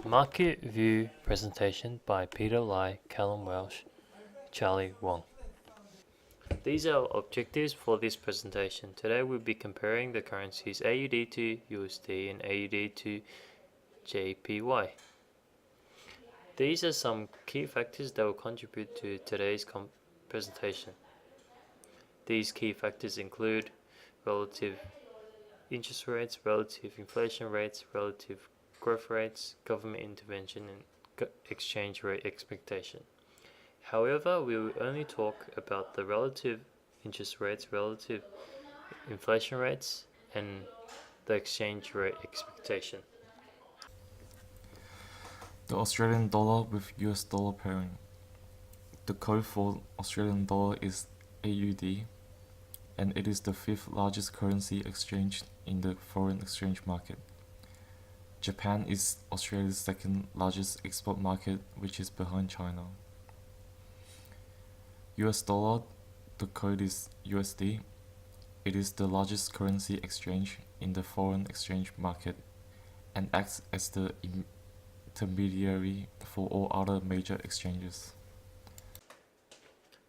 Market View Presentation by Peter Lai, Callum Welsh, Charlie Wong. These are our objectives for this presentation. Today we'll be comparing the currencies AUD to USD and AUD to JPY. These are some key factors that will contribute to today's presentation. These key factors include relative interest rates, relative inflation rates, relative growth rates, government intervention, and exchange rate expectation. However, we will only talk about the relative interest rates, relative inflation rates, and the exchange rate expectation. The Australian dollar with US dollar pairing. The code for Australian dollar is AUD, and it is the fifth largest currency exchanged in the foreign exchange market. Japan is Australia's second largest export market, which is behind China. US dollar, the code is USD. It is the largest currency exchange in the foreign exchange market and acts as the intermediary for all other major exchanges.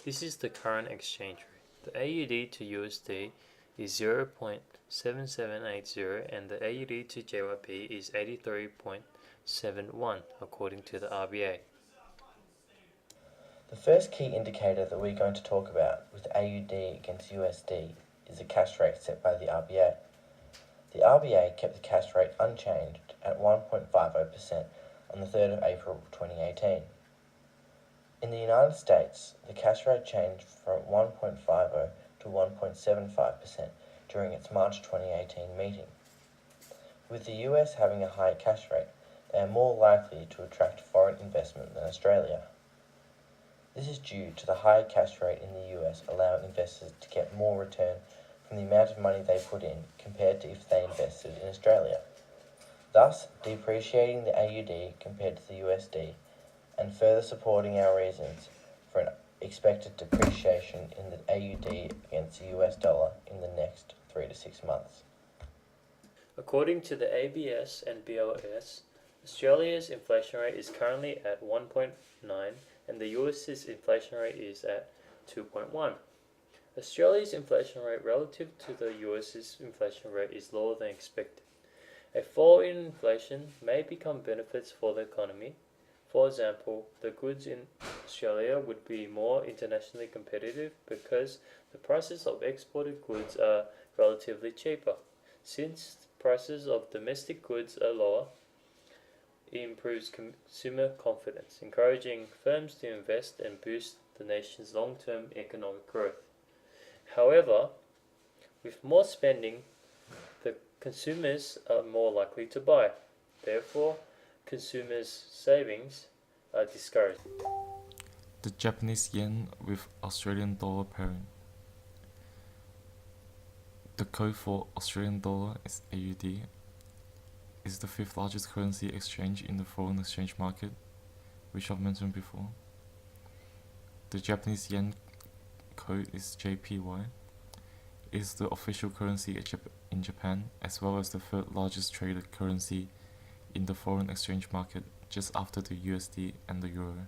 This is the current exchange rate. The AUD to USD is 0.7780 and the AUD to JYP is 83.71 according to the RBA. The first key indicator that we're going to talk about with AUD against USD is the cash rate set by the RBA. The RBA kept the cash rate unchanged at 1.50% on the 3rd of April 2018. In the United States, the cash rate changed from 1.50 to 1.75% during its March 2018 meeting. With the US having a higher cash rate, they are more likely to attract foreign investment than Australia. This is due to the higher cash rate in the US allowing investors to get more return from the amount of money they put in compared to if they invested in Australia, thus depreciating the AUD compared to the USD and further supporting our reasons for an expected depreciation in the AUD against the US dollar in the next 3 to 6 months. According to the ABS and BLS, Australia's inflation rate is currently at 1.9 and the US's inflation rate is at 2.1. Australia's inflation rate relative to the US's inflation rate is lower than expected. A fall in inflation may become benefits for the economy. For example, the goods in Australia would be more internationally competitive because the prices of exported goods are relatively cheaper. Since prices of domestic goods are lower, it improves consumer confidence, encouraging firms to invest and boost the nation's long-term economic growth. However, with more spending, the consumers are more likely to buy. Therefore, consumers' savings are discouraged. The Japanese yen with Australian dollar pairing. The code for Australian dollar is AUD. Is the fifth largest currency exchange in the foreign exchange market, which I've mentioned before. The Japanese yen code is JPY. It is the official currency in Japan, as well as the third largest traded currency in the foreign exchange market, just after the USD and the Euro.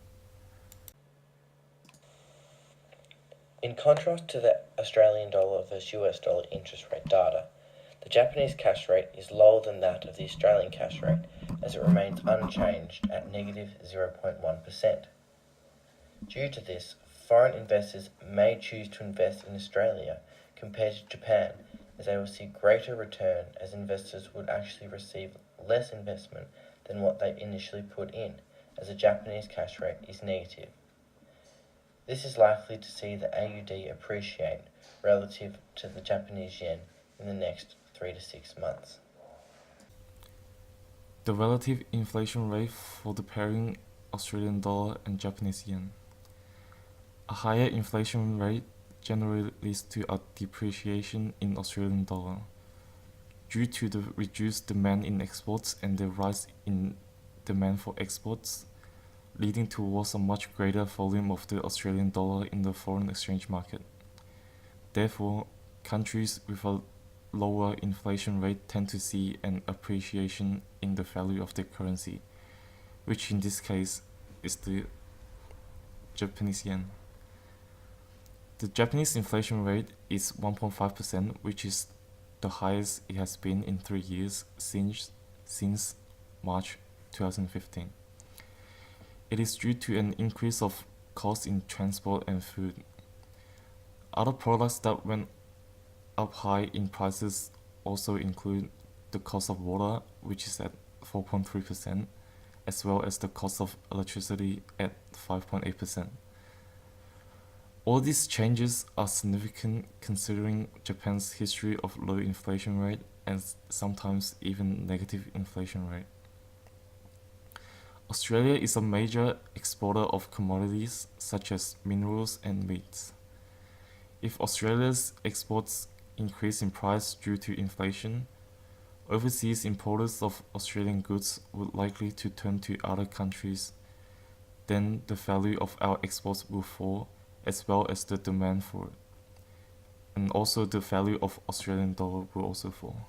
In contrast to the Australian dollar versus US dollar interest rate data, the Japanese cash rate is lower than that of the Australian cash rate, as it remains unchanged at negative 0.1%. Due to this, foreign investors may choose to invest in Australia compared to Japan, as they will see greater return, as investors would actually receive less investment than what they initially put in, as the Japanese cash rate is negative. This is likely to see the AUD appreciate relative to the Japanese yen in the next 3 to 6 months. The relative inflation rate for the pairing Australian dollar and Japanese yen. A higher inflation rate generally leads to a depreciation in Australian dollar due to the reduced demand in exports and the rise in demand for exports, leading towards a much greater volume of the Australian dollar in the foreign exchange market. Therefore, countries with a lower inflation rate tend to see an appreciation in the value of their currency, which in this case is the Japanese yen. The Japanese inflation rate is 1.5%, which is the highest it has been in 3 years since March 2015. It is due to an increase of cost in transport and food. Other products that went up high in prices also include the cost of water, which is at 4.3%, as well as the cost of electricity at 5.8%. All these changes are significant considering Japan's history of low inflation rate and sometimes even negative inflation rate. Australia is a major exporter of commodities such as minerals and meats. If Australia's exports increase in price due to inflation, overseas importers of Australian goods would likely to turn to other countries. Then the value of our exports will fall, as well as the demand for it. And also the value of Australian dollar will also fall.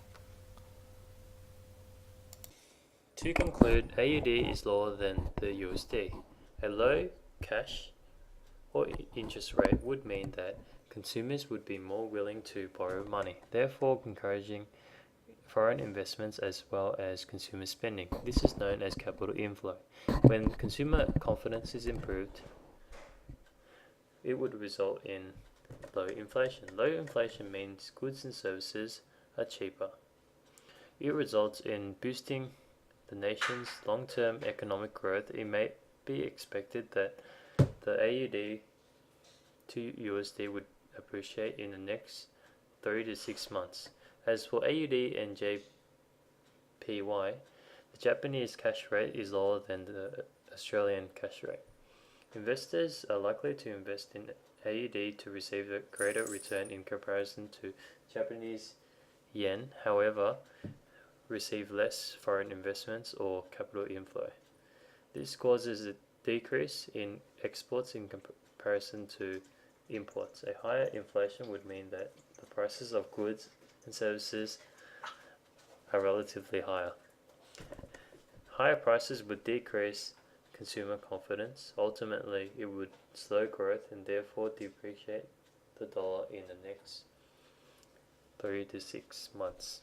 To conclude, AUD is lower than the USD. A low cash or interest rate would mean that consumers would be more willing to borrow money, therefore encouraging foreign investments as well as consumer spending. This is known as capital inflow. When consumer confidence is improved, it would result in low inflation. Low inflation means goods and services are cheaper. It results in boosting the nation's long-term economic growth. It may be expected that the AUD to USD would appreciate in the next 3 to 6 months. As for AUD and JPY, the Japanese cash rate is lower than the Australian cash rate. Investors are likely to invest in AUD to receive a greater return in comparison to Japanese yen, however, receive less foreign investments or capital inflow. This causes a decrease in exports in comparison to imports. A higher inflation would mean that the prices of goods and services are relatively higher. Higher prices would decrease consumer confidence. Ultimately, it would slow growth and therefore depreciate the dollar in the next 3 to 6 months.